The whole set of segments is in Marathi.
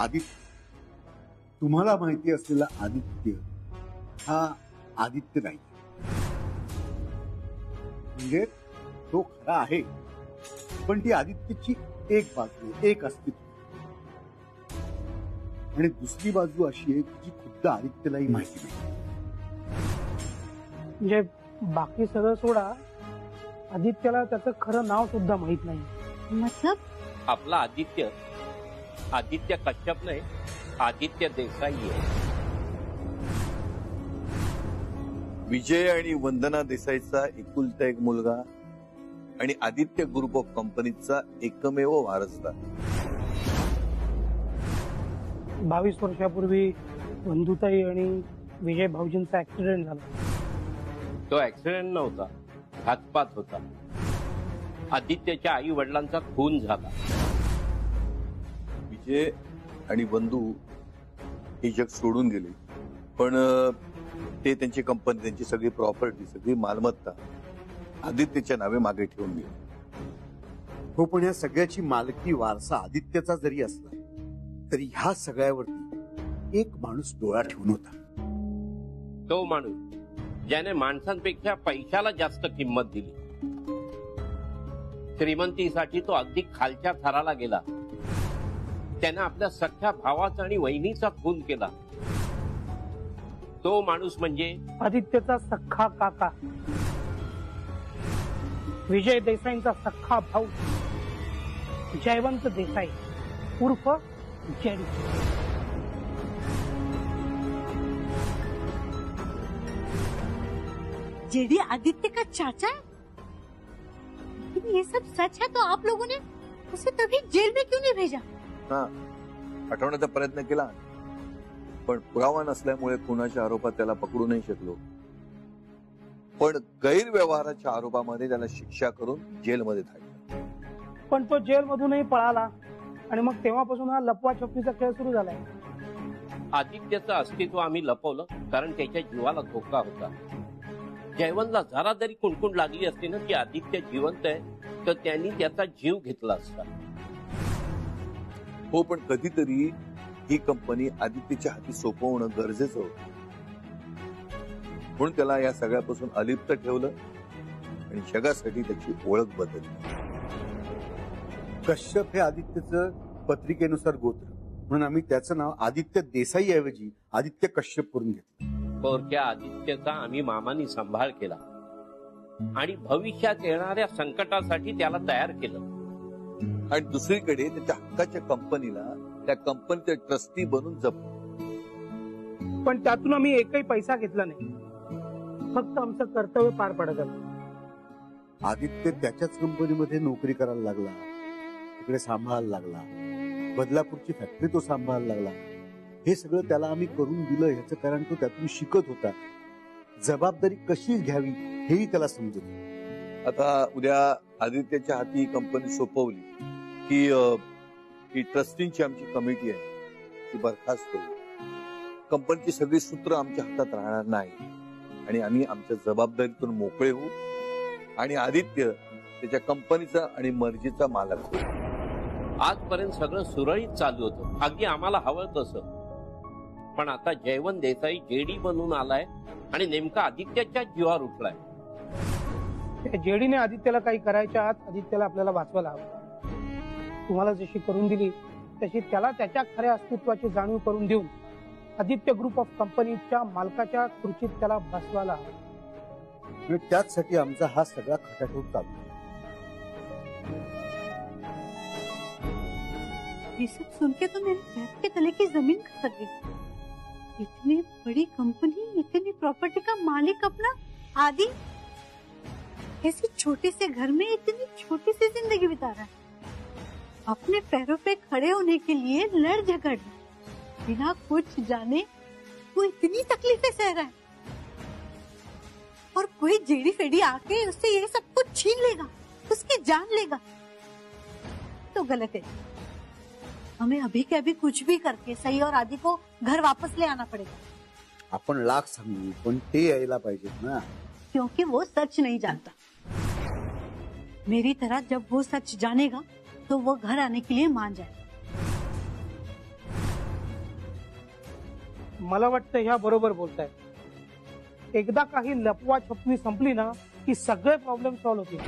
आदित्य, तुम्हाला माहिती असलेला आदित्य हा आदित्य नाही. म्हणजे तो खरा आहे, पण ती आदित्यची एक बाजू, एक अस्तित्व. आणि दुसरी बाजू अशी आहे जी खुद्द आदित्यलाही माहिती नाही. म्हणजे बाकी सगळं सोडा, आदित्यला त्याचं खरं नाव सुद्धा माहित नाही. मतलब आपला आदित्य आदित्य कश्यप नाही, आदित्य देसाई आहे. विजय आणि वंदना देसाईचा एकुलता एक मुलगा आणि आदित्य ग्रुप ऑफ कंपनीचा एकमेव वारसदार. 22 वर्षापूर्वी बंधुताई आणि विजय भाऊजींचा ऍक्सिडेंट झाला. तो ऍक्सिडेंट नव्हता, घातपात होता. आदित्यच्या आई वडिलांचा खून झाला. विजय आणि बंधू हे जग सोडून गेले, पण ते त्यांची कंपनी, त्यांची सगळी प्रॉपर्टी, सगळी मालमत्ता आदित्यच्या नावे मागे ठेवून गेली. हो, पण या सगळ्याची मालकी, वारसा आदित्यचा जरी असला तरी ह्या सगळ्यावरती एक माणूस डोळा ठेवून होता. तो माणूस ज्याने माणसांपेक्षा पैशाला जास्त किंमत दिली. श्रीमंतीसाठी तो अगदी खालच्या थराला गेला. त्याने आपल्या सख्ख्या भावाचा आणि वहिनीचा खून केला. तो माणूस म्हणजे आदित्यचा सख्खा काका, विजय देसाईंचा सख्खा भाऊ जयवंत देसाई उर्फ जेडी. जेडी आदित्य का चाचा है? लेकिन ये सब सच है तो आप लोगों ने उसे तभी जेल में क्यों नहीं भेजा? हा, हटवण्याचा प्रयत्न केला, पण पुरावा नसल्यामुळे खुनाच्या आरोपात त्याला पकडू नाही शकलो. पण गैरव्यवहाराच्या आरोपामध्ये त्याला शिक्षा करून जेलमध्ये धाडलं. पण तो जेल मधूनही पळाला आणि मग तेव्हापासून हा लपवाछपवीचा खेळ सुरू झालाय. आदित्यचं अस्तित्व आम्ही लपवलं कारण त्याच्या जीवाला धोका होता. जयवंतला जरा जरी कुणकुण लागली असती ना की आदित्य जिवंत आहे, तर त्यांनी त्याचा जीव घेतला असता. हो, पण कधीतरी ही कंपनी आदित्यच्या हाती सोपवणं गरजेचं होतं. म्हणून त्याला या सगळ्यापासून अलिप्त ठेवलं आणि जगासाठी त्याची ओळख बदलली. कश्यप हे आदित्यचं पत्रिकेनुसार गोत्र, म्हणून आम्ही त्याचं नाव आदित्य देसाई ऐवजी आदित्य कश्यप करून घेतलं. पोरक्या आदित्यचा आम्ही मामानी सांभाळ केला आणि भविष्यात येणाऱ्या संकटासाठी त्याला तयार केलं. आणि दुसरीकडे त्याच्या हक्काच्या कंपनीला त्या कंपनीचे ट्रस्टी बनून जपलं. पण त्यातून आम्ही एकही पैसा घेतला नाही, फक्त आमचं कर्तव्य पार पडत आलं. आदित्य त्याच्याच कंपनीमध्ये नोकरी करायला लागला, तिकडे सांभाळायला लागला, बदलापूरची फॅक्टरी तो सांभाळायला लागला. हे सगळं त्याला आम्ही करून दिलं, ह्याचं कारण तो त्यातून शिकत होता. जबाबदारी कशी घ्यावी हेही त्याला समजत होतं. आता उद्या आदित्यच्या हाती ही कंपनी सोपवली की ट्रस्टींची आमची कमिटी आहे ती बरखास्त होईल. कंपनीची सगळी सूत्र आमच्या हातात राहणार नाही आणि आम्ही आमच्या जबाबदारीतून मोकळे होऊ आणि आदित्य त्याच्या कंपनीचा आणि मर्जीचा मालक होईल. आजपर्यंत सगळं सुरळीत चालू होतं, अगदी आम्हाला हवं तसं. पण आता जयवंत देसाई जेडी बनून आलाय आणि नेमका आदित्याच्या जीवावर उठलाय. जेडीने आदित्यला काही करायच्या आत आदित्यला आपल्याला वाचवायला हवं. तुम्हाला जशी करून दिली तशी त्याला त्याच्या खऱ्या अस्तित्वाची जाणीव करून देऊन आदित्य ग्रुप ऑफ कंपनीच्या मालकाच्या खुर्चीत त्याला बसवायला हवं. त्याचसाठी आमचा हा सगळा खटाटोप चालू आहे. ये सब सुन के तो मेरे पैर के तले की जमीन खसक गई. इतनी बड़ी कंपनी, इतनी प्रॉपर्टी का मालिक अपना आदि ऐसे छोटे से घर में इतनी छोटी सी जिंदगी बिता रहा है. अपने पैरों पे खड़े होने के लिए लड़ झगड़ बिना कुछ जाने वो इतनी तकलीफें सह रहा है, और कोई जेडी फेडी आके उससे ये सब कुछ छीन लेगा, उसकी जान लेगा तो गलत है. हमें अभी के अभी कुछ भी करके सही और आदि को घर वापस ले आना पड़ेगा. आपण लाख सांगू, पण ते यायला पाहिजेत ना. क्योंकि वो सच नहीं जानता. मेरी तरह जब वो सच जानेगा तो वो घर आने के लिए मान जाएगा. मला वाटतं ह्या बरोबर बोलताय. एकदा काही लपवा छपवी संपली ना की सगळे प्रॉब्लेम सॉल्व्ह होतील.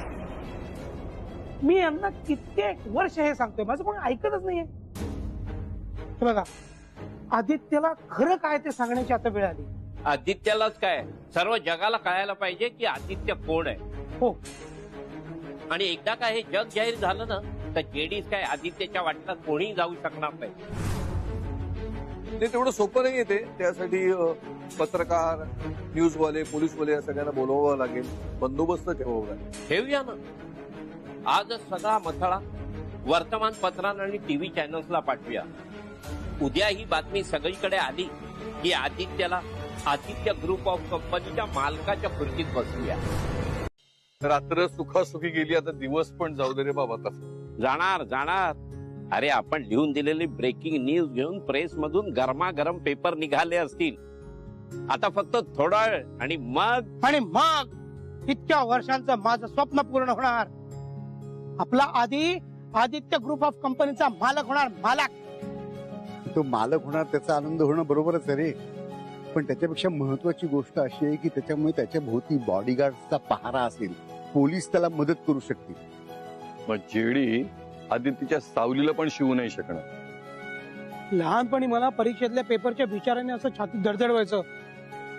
मी यांना कित्येक वर्ष हे सांगतोय, माझं कोण ऐकतच नाहीये. हे बघा, आदित्यला खरं काय ते सांगण्याची आता वेळ आली. आदित्यलाच काय, सर्व जगाला कळायला पाहिजे की आदित्य कोण आहे. हो, आणि एकदा काय हे जग जाहीर झालं ना तर जेडीज काय आदित्यच्या वाटण्यात कोणीही जाऊ शकणार नाही. ते तेवढं सोपं नाहीये ते. त्यासाठी पत्रकार, न्यूजवाले, पोलीसवाले या सगळ्यांना बोलवावं लागेल, बंदोबस्त ठेवावा लागेल. ठेवूया ना. आजच सगळा मथळा वर्तमानपत्रांना आणि टीव्ही चॅनल्सला पाठवूया. उद्या ही बातमी सगळीकडे आली की आदित्य ग्रुप ऑफ कंपनीच्या मालकाच्या खुर्चीत बसूया. रात्र सुखासुखी गेली, आता दिवस पण जाऊ दे रे बाबा. तसं जाणार. अरे आपण लिहून दिलेली ब्रेकिंग न्यूज घेऊन प्रेस मधून गरमागरम पेपर निघाले असतील. आता फक्त थोडा वेळ आणि मग इतक्या वर्षांचं माझं स्वप्न पूर्ण होणार. आपला आदित्य ग्रुप ऑफ कंपनीचा मालक होणार. मालक, तो मालक होणार, त्याचा आनंद होणं बरोबरच आहे रे. पण त्याच्यापेक्षा महत्वाची गोष्ट अशी आहे की त्याच्यामुळे त्याच्या भोवती बॉडीगार्डचा पहारा असेल, पोलीस त्याला मदत करू शकतील. मग जेडी आदित्यच्या सावलीला पण शिवू नाही शकणार. लहानपणी मला परीक्षेतल्या पेपरच्या विचाराने असं छातीत धडधड व्हायचं.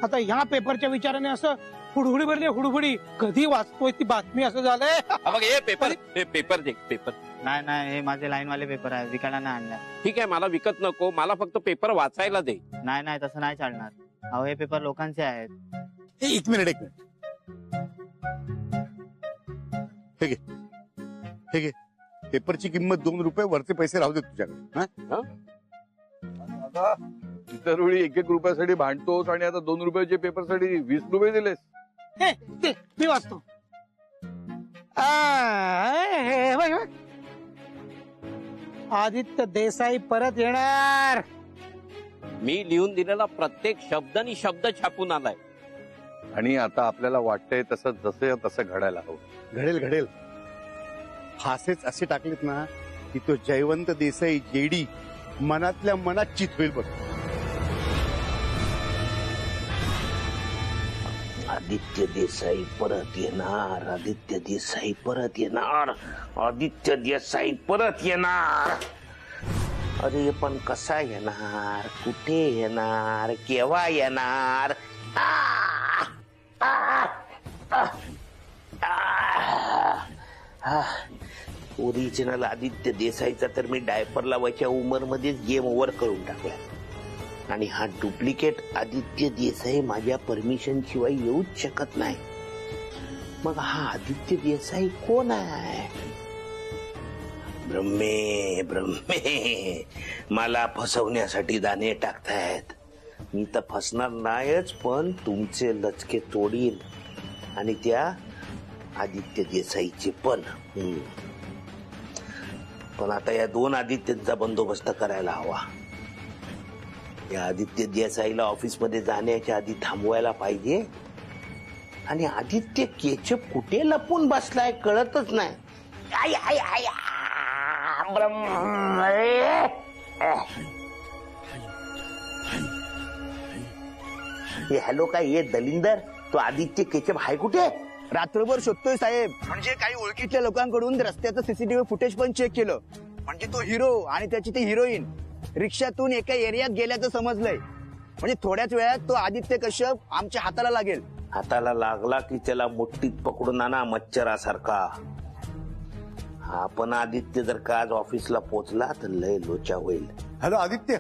आता ह्या पेपरच्या विचाराने असं हुडहुडी भरली, हुडहुडी. कधी वाचतोय ती बातमी असं झालंय. पेपर दे. पेपर नाही, हे माझे लाईन वाले पेपर आहे, विकायला नाही आणल्या. ठीक आहे, मला विकत नको, मला फक्त पेपर वाचायला दे. नाही, तसं नाही चालणार. अहो, हे पेपर लोकांचे आहेत. एक मिनिट. हे घे. पेपरची किंमत 2 रुपये, वरचे पैसे राहू दे तुझ्याकडे. आता इतर वेळी 1-1 रुपयासाठी भांडतोस आणि आता 2 रुपयाच्या पेपरसाठी 20 रुपये दिलेस. मी वाचतो. आदित्य देसाई परत येणार. मी लिहून दिलेला प्रत्येक शब्दानी शब्द छापून आलाय. आणि आता आपल्याला वाटतंय तसं तसं घडायला हवं. घडेल. फासेच असे टाकलेत ना की तो जयवंत देसाई जेडी मनातल्या मनात चित होईल बघ. आदित्य देसाई परत येणार. आदित्य देसाई परत येणार. आदित्य देसाई परत येणार. अरे पण कसा येणार, कुठे येणार, केव्हा येणार? ओरिजिनल आदित्य देसाईचा तर मी डायपर लावायच्या उमर मध्येच गेम ओव्हर करून टाकला. आणि हा डुप्लिकेट आदित्य देसाई माझ्या परमिशन शिवाय येऊच शकत नाही. मग हा आदित्य देसाई कोण आहे? ब्रह्मे मला फसवण्यासाठी दाणे टाकतायत. मी तर फसणार नाहीच, पण तुमचे लचके तोडील. आणि त्या आदित्य देसाईचे पण. पण आता या 2 आदित्यचा बंदोबस्त करायला हवा. या आदित्य देसाईला ऑफिस मध्ये जाण्याच्या आधी थांबवायला पाहिजे. आणि आदित्य केचप कुठे लपून बसलाय कळतच नाही. हॅलो, काय ये दलिंदर, तो आदित्य केचप हाय कुठे? रात्रभर शोधतोय साहेब. म्हणजे काही ओळखीच्या लोकांकडून रस्त्याचं सीसीटीव्ही फुटेज पण चेक केलं. म्हणजे तो हिरो आणि त्याची ती हिरोईन रिक्षातून एका एरियात गेल्याचं समजलंय. म्हणजे थोड्याच वेळात तो आदित्य कश्यप आमच्या हाताला लागेल. हाताला लागला की त्याला मुठ्ठीत पकडून आणा मच्छरासारखा. हा पण आदित्य जर का आज ऑफिसला पोहोचला तर लय लोचा होईल. हॅलो आदित्य,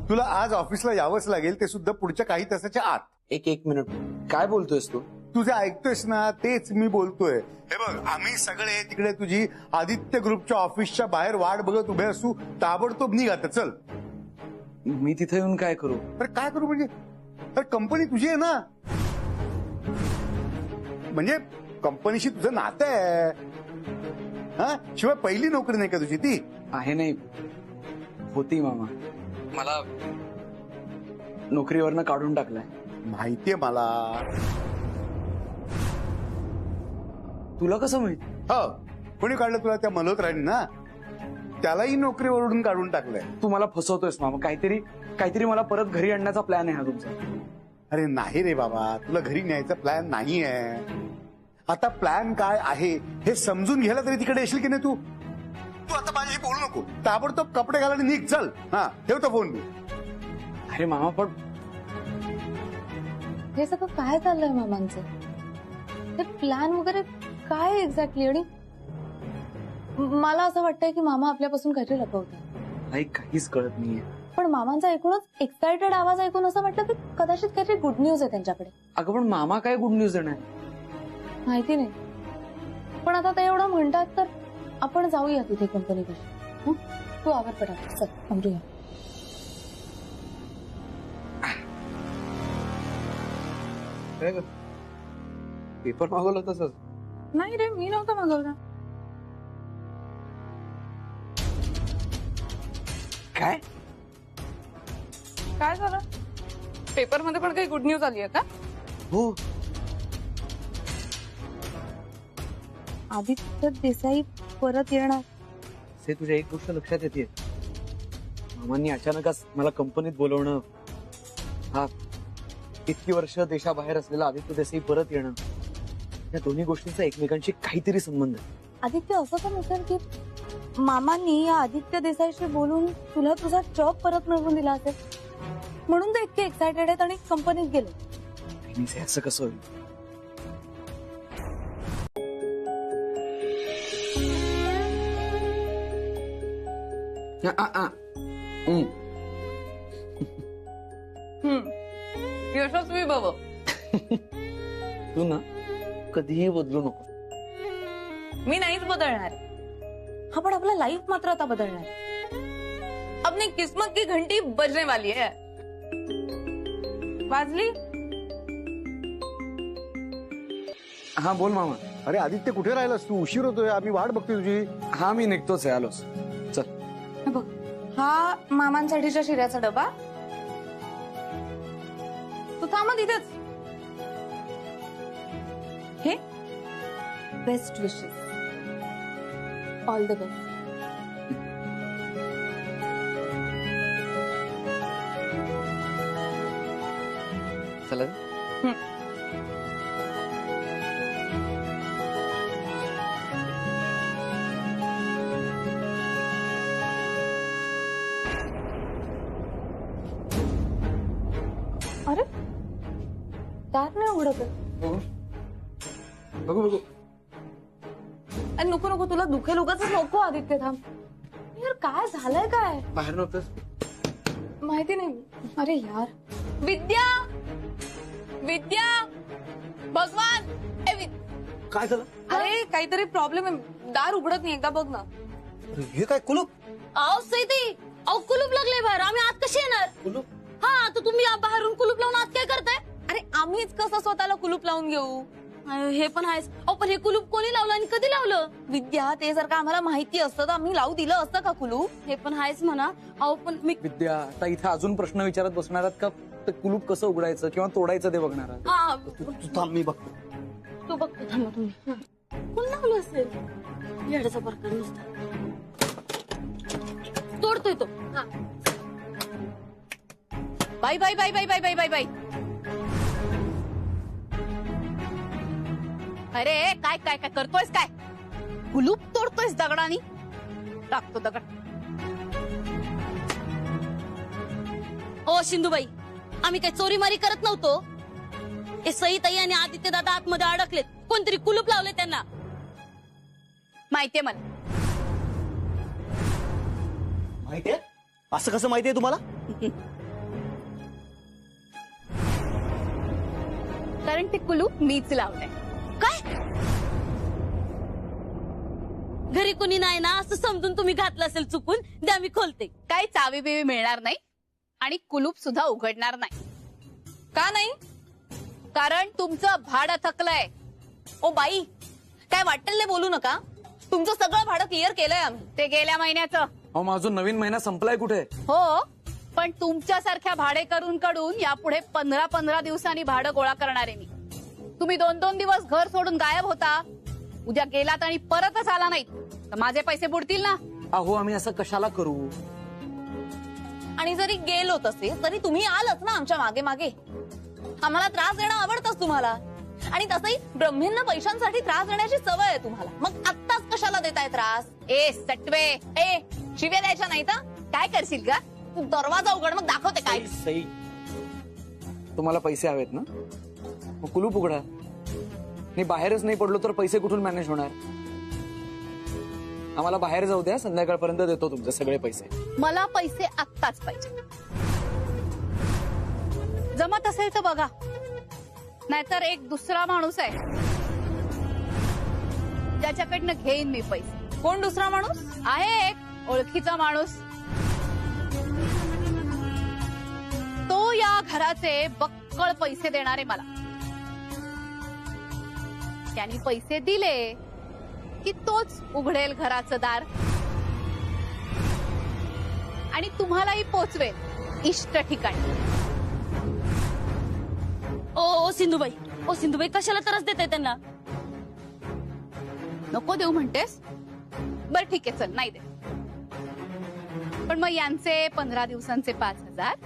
तुला आज ऑफिसला यावंच लागेल, ते सुद्धा पुढच्या काही तासाच्या आत. एक मिनिट, काय बोलतोयस तू? तुझे ऐकतोयस ना, तेच मी बोलतोय. हे बघ, आम्ही सगळे तिकडे तुझी आदित्य ग्रुपच्या ऑफिसच्या बाहेर वाट बघत उभे असू. ताबडतोब निघ आता, चल. मी तिथे येऊन काय करू? अरे काय करू म्हणजे? तर कंपनी तुझी आहे ना, म्हणजे कंपनीशी तुझं नातं आहे. हा, शिवाय पहिली नोकरी नाही का तुझी ती? आहे नाही, होती मामा. मला नोकरीवरनं काढून टाकलाय. माहितीये मला. तुला कसं माहित? हो, कोणी काढलं तुला? त्या मल्होत्राने ना. त्यालाही नोकरीवरून काढून टाकलंय. तू मला फसवतोयस मामा. काहीतरी मला परत घरी आणण्याचा प्लॅन आहे हा तुमचा. अरे नाही रे बाबा, तुला घरी न्यायचा प्लॅन नाहीये. आता प्लॅन काय आहे हे समजून घ्यायला तरी तिकडे येशील की नाही तू? तू आता माझ्याशी बोलू नको, ताबडतोब कपडे घाल आणि निघ. चल, हा ठेवतो फोन मी. अरे मामा पण हे सगळं काय चाललंय मामांचं? ते प्लॅन वगैरे काय एक्झॅक्टली? आणि मला असं वाटतंय की मामा आपल्यापासून काहीतरी लपवतात. नाही, काहीच कळत नाहीये. पण मामांचा एकूणच एक्साइटेड आवाज ऐकून असं वाटतं की कदाचित काहीतरी गुड न्यूज आहे त्यांच्याकडे. अगं पण मामा काय गुड न्यूज देणार? माहिती नाही, पण आता ते एवढं म्हणतात तर आपण जाऊया तिथे कंपनीपाशी. तू आवर पटापट, चल आवरूया. पेपर मागवलं तसंच? नाही रे, मी नव्हतं मागवला. काय काय झालं? पेपर मध्ये पण काही गुड न्यूज आली आहे का? हो, आदित्य देसाई परत येणार. से तुझ्या एक गोष्ट लक्षात येते. मामांनी अचानकच मला कंपनीत बोलवणं, हा इतकी वर्ष देशाबाहेर असलेला आदित्य देसाई परत येणं, या दोन्ही गोष्टींचा एकमेकांशी काहीतरी संबंध आहे. आदित्य, असं तर नसेल की मामांनी या आदित्य देसाईशी बोलून तुला तुझा जॉब परत मिळवून दिला असेल म्हणून ते इतके एक्सायटेड आहेत आणि कंपनीत गेले? नाही, से असं कसं होईल? यशस्वी बाबा. तू ना कधीही बदलू नको. मी नाहीच बदलणार. हा, पण आपला लाईफ मात्र आता बदलणार. अपनी किस्मत की घंटी बजने वाली है. वाजली? हा बोल मामा. अरे आदित्य, कुठे राहिलास तू? उशीर होतोय, आम्ही वाट बघतोय तुझी. हा, मी निघतोच आहे, आलोच. चल. बघ, हा मामांसाठीच्या शिऱ्याचा डबा. तू थांबा तिथेच. हे best wishes. All the best. चला. अरे, दार नाही उघडत आहे. बघू. अरे नको नको, तुला दुखेल उगाच. नको आदित्य, थांब यार. काय झालंय? काय बाहेर नव्हतंस? माहिती नाही. अरे यार, विद्या भगवान. काय झालं? अरे काहीतरी प्रॉब्लेम आहे. दार उघडत नाही. एकदा बघ ना. हे काय कुलूप? अहो सैती, अहो कुलूप लागले बाहेर. आम्ही आत कसे येणार? कुलूप? हा, तर तुम्ही बाहेरून कुलूप लावून आत काय करताय? अरे आम्हीच कसं स्वतःला कुलूप लावून घेऊ? हे पण आहेच. अहो पण हे कुलूप कोणी लावलं आणि कधी लावलं? विद्या, ते जर का आम्हाला माहिती असतं तर आम्ही लावू दिलं असतं का कुलूप? हे पण आहेच म्हणा. अहो पण मी विद्या, आता इथे अजून प्रश्न विचारत बसणार आहात का? ते कुलूप कसं उघडायचं किंवा तोडायचं ते बघणार आहात? हा, तू थांब, मी बघतो. तू बघतो. थांबा तुम्ही. कोण लावलं असेल? येण्याचा प्रकार नुसता तोडतोय तो. हा. बाई बाई बाई बाई बाई बाई बाई बाई. अरे काय काय काय करतोयस? काय कुलूप तोडतोयस दगडानी? टाकतो दगड. ओ शिंदूबाई, आम्ही काही चोरीमारी करत नव्हतो. हे सईताई आणि आदित्य दादा आतमध्ये अडकलेत. कोणतरी कुलूप लावले त्यांना. माहितीये मला. माहितीये? असं कसं माहितीये तुम्हाला? कारण ते कुलूप मीच लावलंय. काय? घरी कुणी नाही ना असं समजून तुम्ही घातलं असेल चुकून. द्या मी खोलते. काही चावी बिवी मिळणार नाही आणि कुलूप सुद्धा उघडणार नाही. का नाही? कारण तुमचं भाडं थकलंय. ओ बाई, काय वाटेल बोलू नका. तुमचं सगळं भाडं क्लिअर केलंय आम्ही. ते गेल्या महिन्याचं. अहो, माझा नवीन महिना संपलाय कुठे? हो, पण तुमच्यासारख्या भाडेकरूंकडून यापुढे 15-15 दिवसांनी भाडं गोळा करणार आहे मी. तुम्ही 2-2 दिवस घर सोडून गायब होता. उद्या गेलात आणि परतच आला नाहीत तर माझे पैसे बुडतील ना. अहो आम्ही असं कशाला करू? आणि जरी गेलो तसे तरी तुम्ही आलच ना आमच्या मागे मागे. आम्हाला त्रास देणं आवडतच तुम्हाला. आणि तसंही ब्रह्मींना पैशांसाठी त्रास देण्याची सवय आहे तुम्हाला. मग आत्ताच कशाला देताय त्रास? ए सटवे, ए शिव्या द्यायच्या नाही तर काय करशील का? तू दरवाजा उघड, मग दाखवते काय. सई, तुम्हाला पैसे हवेत ना, मग कुलूप उघडा. मी बाहेरच नाही पडलो तर पैसे कुठून मॅनेज होणार? आम्हाला बाहेर जाऊ द्या, संध्याकाळपर्यंत देतो तुमचे सगळे पैसे. मला पैसे आत्ताच पाहिजे. जमत असेल तर बघा, नाहीतर एक दुसरा माणूस आहे ज्याच्याकडनं घेईन मी पैसे. कोण दुसरा माणूस? आहे एक ओळखीचा माणूस. तो या घराचे बक्कळ पैसे देणारे मला. त्यांनी पैसे दिले की तोच उघडेल घराचं दार आणि तुम्हालाही पोचवेल इष्ट ठिकाणी. ओ सिंधुबाई कशाला त्रास देताय त्यांना? नको देऊ म्हणतेस? बर ठीक आहे, चल नाही दे. पण मग यांचे 15 दिवसांचे 5,000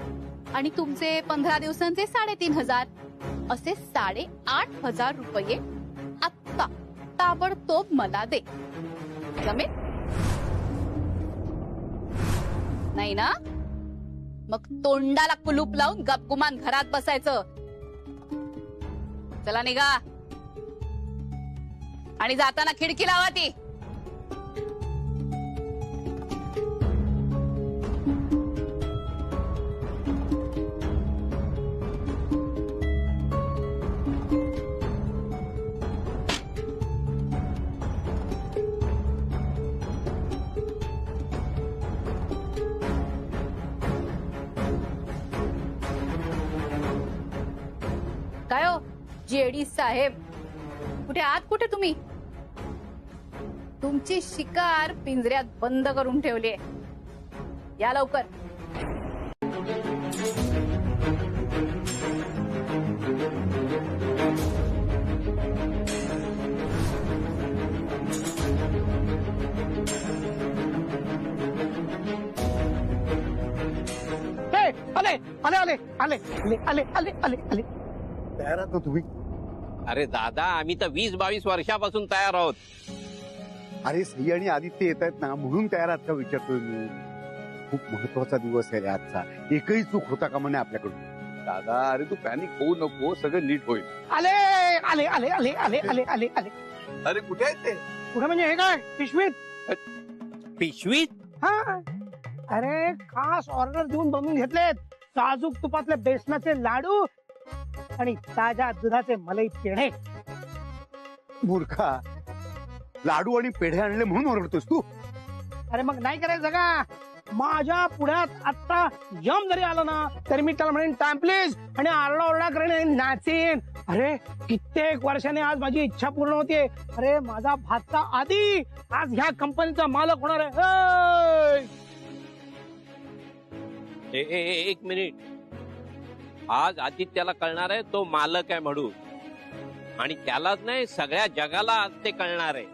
आणि तुमचे 15 दिवसांचे 3,500 असे 8,500 रुपये आत्ता ताबडतोब मला दे. जमेल? नाही ना? मग तोंडाला कुलूप लावून गपगुमान घरात बसायचं. चला निघा. आणि जाताना खिडकी लावा ती. काय हो जेडी साहेब, कुठे आत? कुठे तुम्ही? तुमची शिकार पिंजऱ्यात बंद करून ठेवली आहे. या लवकर. आले आले आले आले आले आले आले आले आले. तयार आहात ना तुम्ही? अरे दादा, आम्ही तर 20-22 वर्षापासून तयार आहोत. अरे सई आणि आदित्य येत आहेत ना, म्हणून तयार आहात का विचारतोय मी. खूप महत्वाचा दिवस आहे रे आजचा. एकही चूक होता का म्हणे आपल्याकडून. दादा अरे तू पॅनिक होऊ नको, सगळं नीट होईल. आले आले आले आले आले आले आले आले. अरे कुठे आहे ते? कुठे म्हणजे हे काय पिशवीत? पिशवीत? हा, अरे खास ऑर्डर देऊन बनवून घेतलेत. साजूक तुपातले बेसनाचे लाडू आणि ताज्या दुधाचे मलाई पेढे. मूर्खा, लाडू आणि पेढे आणले म्हणून ओरडतोस तू? अरे मग नाही करायचं का? माझ्या पुढ्यात आता यम जरी आलं ना तरी मी त्याला म्हणेन टाइम प्लीज आणि आरडाओरडा करेन, नाचेन. अरे कित्येक वर्षाने आज माझी इच्छा पूर्ण होते. अरे माझा भाचा आदी आज ह्या कंपनीचा मालक होणार आहे. एक मिनिट. आज आदित्याला कळणार आहे तो मालक आहे म्हणून. आणि त्यालाच नाही, सगळ्या जगाला आज ते कळणार आहे.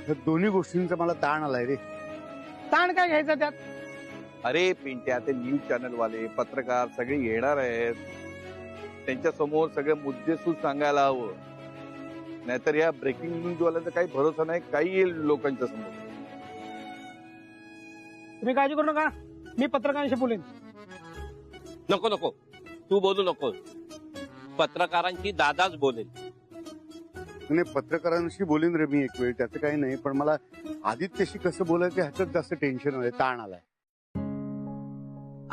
या दोन्ही गोष्टींचा मला ताण आलाय रे. ताण काय घ्यायचं त्यात? अरे पिंट्या, ते न्यूज चॅनल वाले पत्रकार सगळे येणार आहेत. त्यांच्या समोर सगळे मुद्देसूद सांगायला हवं. नाहीतर या ब्रेकिंग न्यूज वाल्याचा काही भरोसा नाही. काही येईल लोकांच्या समोर. तुम्ही काळजी करू नका, मी पत्रकारांशी बोलेन. नको नको, तू बोलू नको. पत्रकारांची दादाच बोलेल. नाही, पत्रकारांशी बोलीन रे मी एक वेळ, त्याचं काही नाही. पण मला आदित्यशी कसं बोलायचं ह्याच्यात जास्त टेन्शन आलंय, ताण आलाय.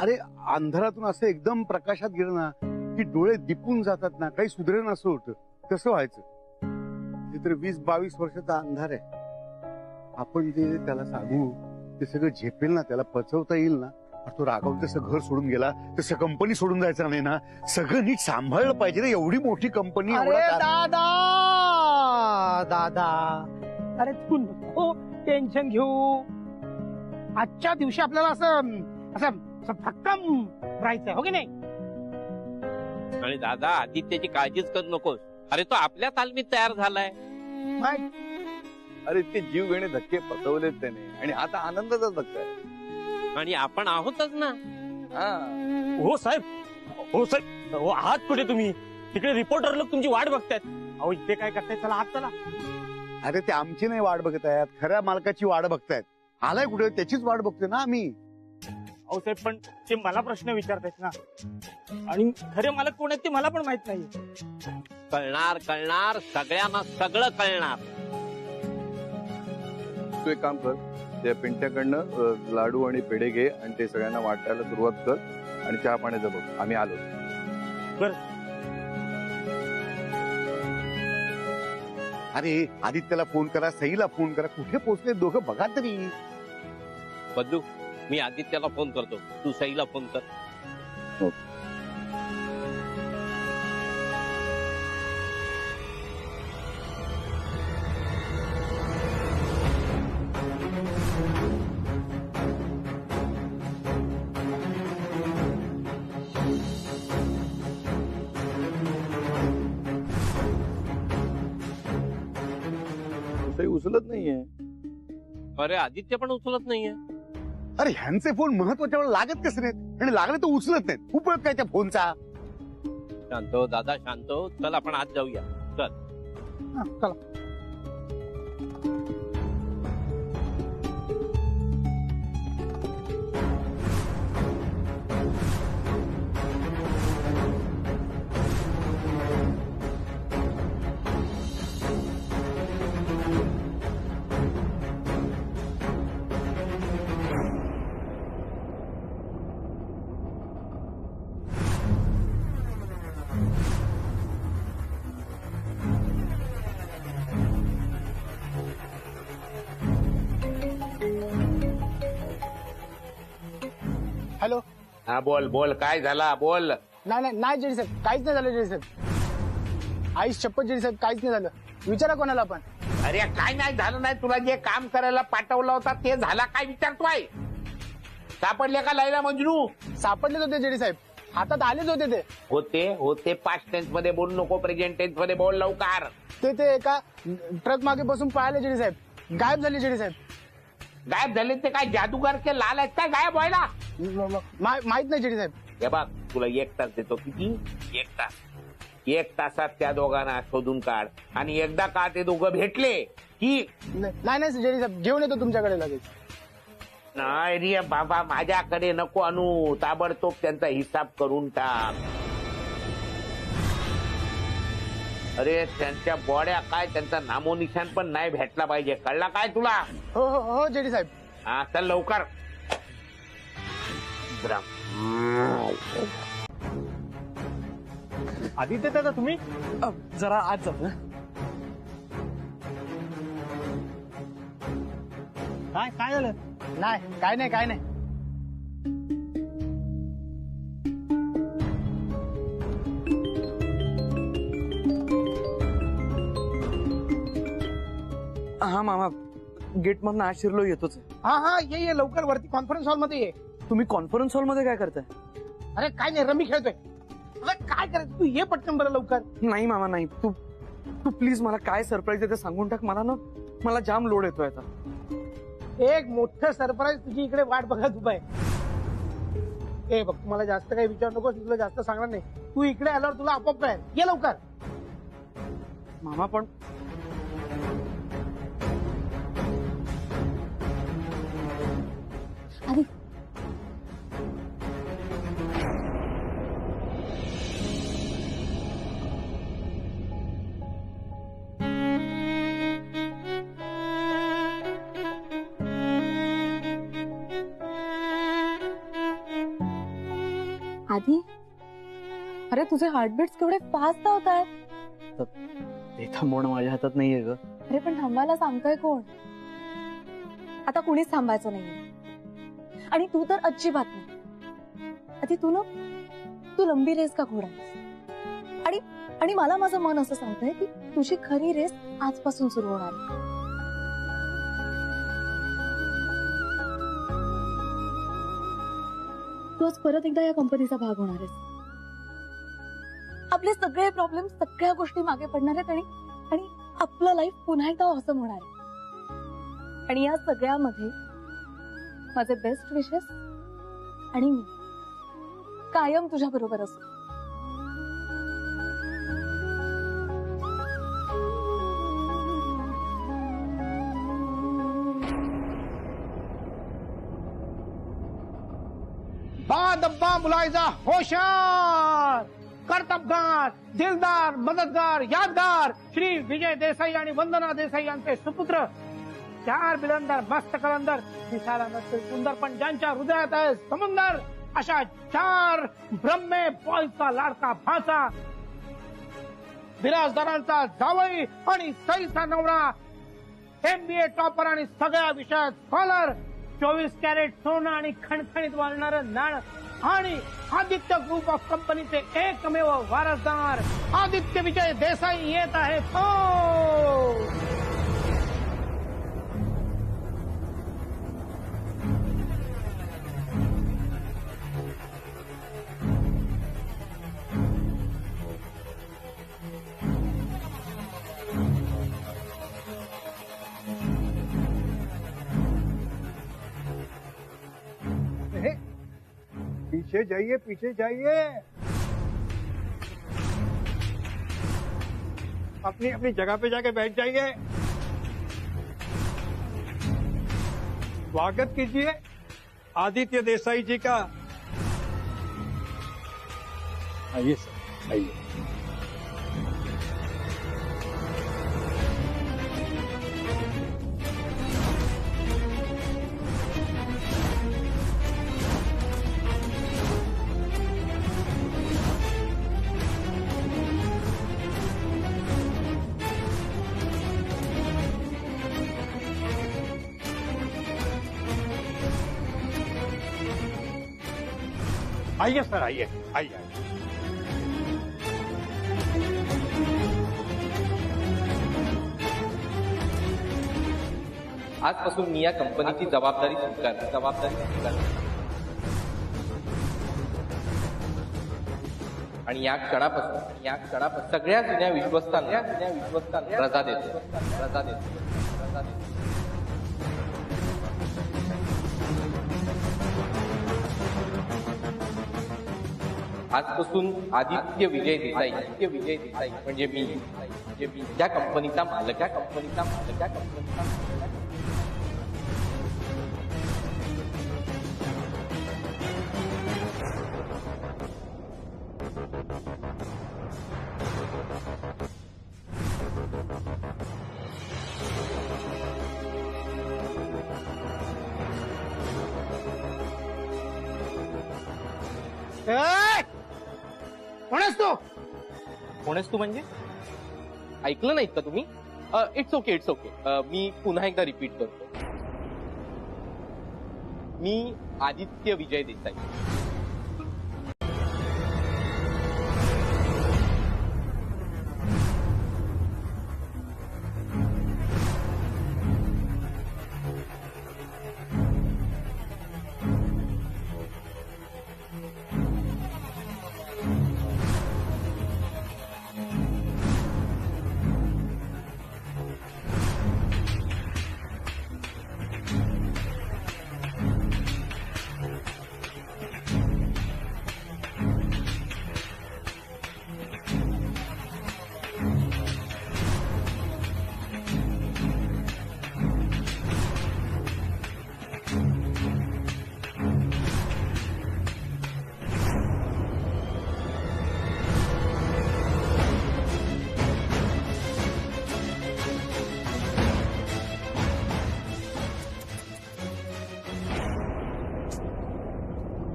अरे अंधारातून असं एकदम प्रकाशात गेलं ना की डोळे दिपून जातात ना, काही सुधरेन असं होतं. कसं व्हायचं? ते तर 20-22 वर्षाचा अंधार आहे. आपण जे त्याला सांगू ते सगळं झेपेल ना, त्याला पचवता येईल ना. तो राघव जसं घर सोडून गेला तसं कंपनी सोडून जायचं नाही ना. सगळं नीट सांभाळलं पाहिजे रे. एवढी मोठी कंपनी. अरे दादा दादा, अरे तू नको टेन्शन घेऊ. आजच्या दिवशी आपल्याला असं असं भक्कम राहायचंय, हो की नाही? आणि दादा, आदित्याची काळजीच करू नकोस. अरे तो आपल्या तालमीत तयार झालाय. अरे इतके जीव घेणे धक्के पचवलेत त्याने आणि आता आनंदाचा धक्का आहे. आणि आपण आहोतच ना. हा. हो साहेब, हो साहेब, हो आहात कुठे तुम्ही? तिकडे रिपोर्टर लोक तुमची वाट बघतायत. अहो इथे काय करताय? चला आत चला. अरे ते आमची नाही वाट बघतायत, खऱ्या मालकाची वाट बघतायत. आलाय कुठे त्याचीच वाट बघतोय ना आम्ही. अहो साहेब, पण ते मला प्रश्न विचारतायत ना, आणि खरे मालक कोण आहेत ते मला पण माहित नाही. कळणार, सगळ्यांना सगळं कळणार. तू एक काम कर, त्या पिंट्याकडनं लाडू आणि पेढे घे आणि ते सगळ्यांना वाटायला सुरुवात कर आणि चहा पाण्याचं बघ. आम्ही आलो. अरे आदित्यला फोन करा, सईला फोन करा, कुठे पोहोचले दोघं बघा तरी. बद्दू, मी आदित्यला फोन करतो, तू सईला फोन कर. हो. सई उचलत नाहीये. अरे आदित्य पण उचलत नाहीये. अरे ह्यांचे फोन महत्वाच्या वेळेला लागत कसे नाहीत, आणि लागले तर उचलत नाहीत. उपयोग काय त्या फोनचा? शांत हो दादा, शांत हो. चल आपण आज जाऊया. चल. चला. हॅलो. हा बोल बोल, काय झाला बोल. नाही जेडी साहेब, काहीच नाही झालं जेडी साहेब. आईस शपथ जेडी साहेब, काहीच नाही झालं. विचारा कोणाला पण. अरे काय नाही झालं नाही, तुला जे काम करायला पाठवलं होता ते झाला काय विचारतोय? सापडले का लैला मंजनू? सापडलेच होते जेडी साहेब, हातात आलेच होते ते. होते पास्ट टेन्स मध्ये बोल नको, प्रेझेंट टेन्स मध्ये बोल लवकर. ते एका ट्रक मागे बसून पळाले जेडी साहेब, गायब झाले जेडी साहेब. गायब झाले ते काय जादूगर के लाल आहेत काय गायब व्हायला? माहित नाही जेडी साहेब. हे बघ, तुला 1 तास देतो. किती? 1 तास. 1 तासात त्या दोघांना शोधून काढ, आणि एकदा का ते दोघं भेटले की नाही जेडी साहेब, घेऊन येतो तुमच्याकडे लगेच. नाही रे बाबा, माझ्याकडे नको आणू, ताबडतोब त्यांचा हिसाब करून टाक. अरे त्यांच्या बॉड्या काय, त्यांचा नामोनिशान पण नाही भेटला पाहिजे, कळला काय तुला? हो जेडी साहेब. हा चल लवकर. आदित्य दादा तुम्ही जरा आज जाऊ ना. काय झालं? नाही काय नाही. हा मामा, गेट मधून आज शिरलो येतोच. हा ये लवकर वरती कॉन्फरन्स हॉल मध्ये ये. तुम्ही कॉन्फरन्स हॉल मध्ये काय करताय? अरे काय नाही, रमी खेळतोय. काय करायचं, तू ये पटकन बरं लवकर. नाही मामा नाही, तू प्लीज मला काय सरप्राईज आहे ते सांगून टाक. मला जाम लोड येतोय आता. एक मोठं सरप्राईज तुझी इकडे वाट बघत उभा आहे. ए बघ, तुम्हाला जास्त काही विचार नको, तुला जास्त सांगणार नाही. तू इकडे आल्यावर तुला आपोआप कळेल. ये लवकर. मामा पण अरे आधी, अरे तुझे हार्टबीट्स केवढे फास्ट होत आहेत. ते थांबवणं माझ्या हातात नाहीये ग. अरे पण थांबायला सांगतोय कोण? आता कुणीच थांबायचं नाहीये, आणि तू तर अजिबात नाही. आधी तू लंबी रेस का घोडा? आणि मला माझं मन असं सांगतंय की तुझी खरी रेस आजपासून सुरू होणार. तू आज परत एकदा या कंपनीचा भाग होणार आहेस. आपले सगळे प्रॉब्लेम, सगळ्या गोष्टी मागे पडणार आहेत, आणि आपलं लाईफ पुन्हा एकदा ऑसम होणार आहे. आणि या सगळ्यामध्ये माझे बेस्ट विशेस आणि मी कायम तुझ्या बरोबर असू. बादब्बा मुलायजा होशार, कर्तबगार, दिलदार, मददगार, यादगार श्री विजय देसाई आणि वंदना देसाई यांचे सुपुत्र, 4 बिलंदर मस्त कलंदर, दिसायला नसतील सुंदर पण ज्यांच्या हृदयात आहे समुंदर, अशा 4 ब्रह्मे बॉयचा लाडका भाचा, बिराजदारांचा जावई आणि सईचा नवरा, MBA टॉपर आणि सगळ्या विषयात स्कॉलर, 24 कॅरेट सोनं आणि खणखणीत वाळणारं नाण आणि आदित्य ग्रुप ऑफ कंपनीचे एकमेव वारसदार आदित्य विजय देसाई येत आहेत. पीछे जाइए, पीछे जाइए. अपनी अपनी जगह पे जाके बैठ जाइए. स्वागत कीजिए आदित्य देसाई जी का. आइए सर, आइए. आइए सर, आइए आइए. आजपासून मी या कंपनीची जबाबदारी स्वीकारते. आणि या क्षणापासून सगळ्या जुन्या विश्वस्तांना रजा देतो. आजपासून आदित्य विजय देसाई म्हणजे मी त्या कंपनीचा मालक. कोणच तू म्हणजे ऐकलं नाहीत का तुम्ही? It's okay. मी पुन्हा एकदा रिपीट करतो. मी आदित्य विजय देसाई.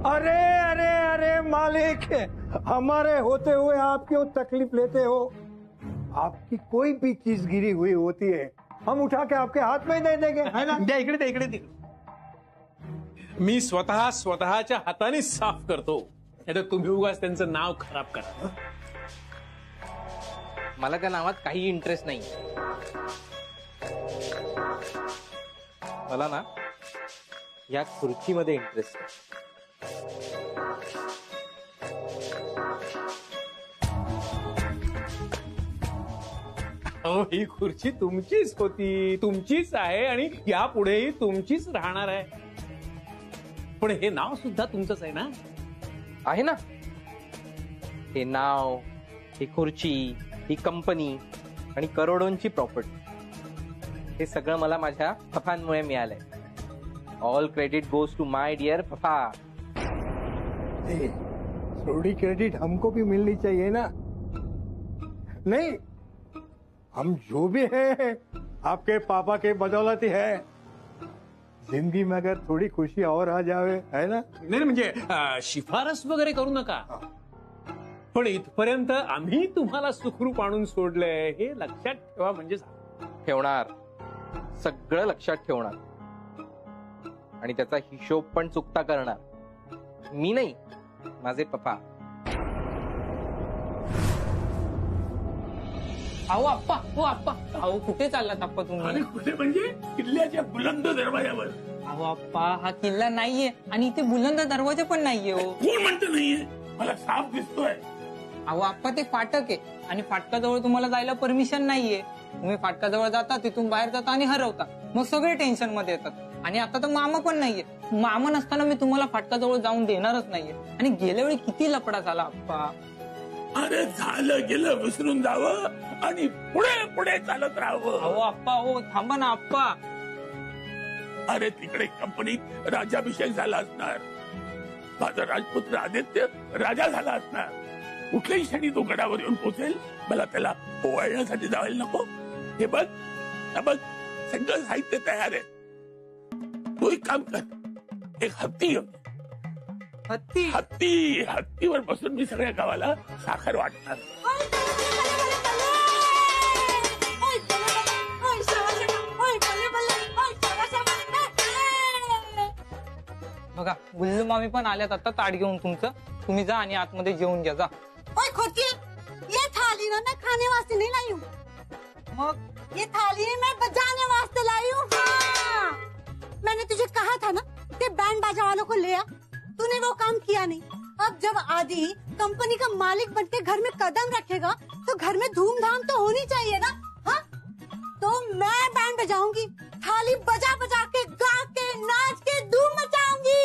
अरे अरे अरे मालिक, हमारे होते हुए आप क्यों तकलीफ लेते हो? आपकी कोई भी चीज गिरी हुई होती है हम उठा के आपके हाथ में दे देंगे, है ना? द्या इकडे. मी स्वतःच्या हाताने साफ करतो. नाही तर तुम्ही उगाच त्यांचं नाव खराब करा. मला त्या नावात काही इंटरेस्ट नाही. मला ना या खुर्चीमध्ये इंटरेस्ट आहे. अहो ही खुर्ची तुमचीच होती, तुमचीच आहे आणि यापुढेही तुमचीच राहणार आहे. पण हे नाव सुद्धा तुमचंच आहे ना? आहे ना. हे नाव, ही खुर्ची, ही कंपनी आणि करोडोंची प्रॉपर्टी, हे सगळं मला माझ्या फफांमुळे मिळालंय. All credit goes to my dear फफा. थोड़ी क्रेडिट हमको भी मिलनी चाहिए ना. नहीं, हम जो भी हैं आपके पापा के बदौलत ही है. जिंदगी में अगर थोड़ी खुशी और आ जावे, है ना. नाही म्हणजे शिफारस वगैरे करू नका, पण इथपर्यंत आम्ही तुम्हाला सुखरूप आणून सोडलंय हे लक्षात ठेवा. म्हणजे ठेवणार, सगळं लक्षात ठेवणार आणि त्याचा हिशोब पण चुकता करणार. मी नाही, माझे पप्पा. अहो आप्पा, हो आप्पा, अहो कुठे चाललात आप्पा तुम्ही? कुठे म्हणजे किल्ल्याच्या बुलंद दरवाजावर. अहो आप्पा, हा किल्ला नाहीये आणि इथे बुलंद दरवाजा पण नाहीये. हो, कोण म्हणतं नाहीये? मला साफ दिसतोय. अहो आप्पा, ते फाटक आहे आणि फाटकाजवळ तुम्हाला जायला परमिशन नाहीये. तुम्ही फाटकाजवळ जाता, तिथून बाहेर जाता आणि हरवता, मग सगळे टेन्शन मध्ये येतात. आणि आता तर मामा पण नाहीये. मामा नसताना मी तुम्हाला फाटकाजवळ जाऊन देणारच नाहीये. आणि गेल्या वेळी किती लपडा झाला आप्पा. अरे झालं गेलं विसरून जावं आणि पुढे पुढे चालत राहावं. अहो आप्पा, हो थांबा ना आप्पा. अरे तिकडे कंपनीत राज्याभिषेक झाला असणार. माझा राजपुत्र आदित्य राजा झाला असणार. कुठल्याही क्षणी तो गडावर येऊन पोहोचेल. मला त्याला ओवाळण्यासाठी जायला नको. हे बघ, सगळं साहित्य तयार आहे. तू एक काम कर, एक हत्ती घेऊन. हत्तीवर बसून मी सगळ्या गावाला साखर वाटणार. बघा, गुल्लू मामी पण आल्यात आता ताट घेऊन तुमचं. तुम्ही जा आणि आतमध्ये जेवून घ्या, जा. ओए खोती, ये थाली ना मैं खाने वास्ते नहीं लाई हूँ. मग ये थाली मैं बजाने वास्ते लाई हूँ. हाँ, मैंने तुझे कहा था ना कि बैंड बाजा वालों को ले आ. तूने वो काम किया नहीं. अब जब आदि कंपनी का मालिक बनके घर में कदम रखेगा तो घर में धूमधाम तो होनी चाहिए ना. हाँ, तो मैं बैंड बजाऊंगी, थाली बजा बजा के, गा के, नाच के धूम मचाऊंगी.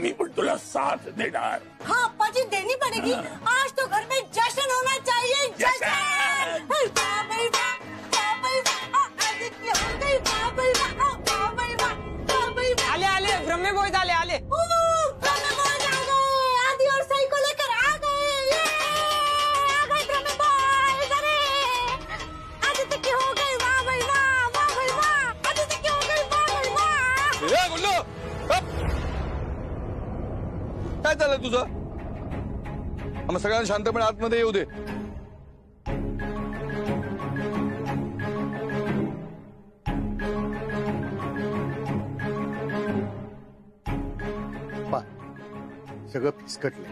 मी पण तुला साथ देणार. हाँ पाजी, देनी पड़ेगी. आज तो घर में जश्न होना चाहिए. जश्न. वाह भाई वाह, वाह भाई वाह. आदित्य हो गई. वाह भाई वाह, वाह भाई वाह, वाह भाई वाह. आले आले, ब्रह्मे बॉयज आले आले. ब्रह्मे बॉयज आ गए. आदि और सई को लेकर आ गए. आ गए ब्रह्मे बॉयज. अरे आदित्य की हो गई. वाह भाई वाह, वाह भाई वाह. आदित्य की हो गई. वाह भाई वाह. गुल्लू, काय चाललंय तुझं? आम्हाला सगळ्यांना शांतपणे आतमध्ये येऊ दे. सगळं फिसकटलंय.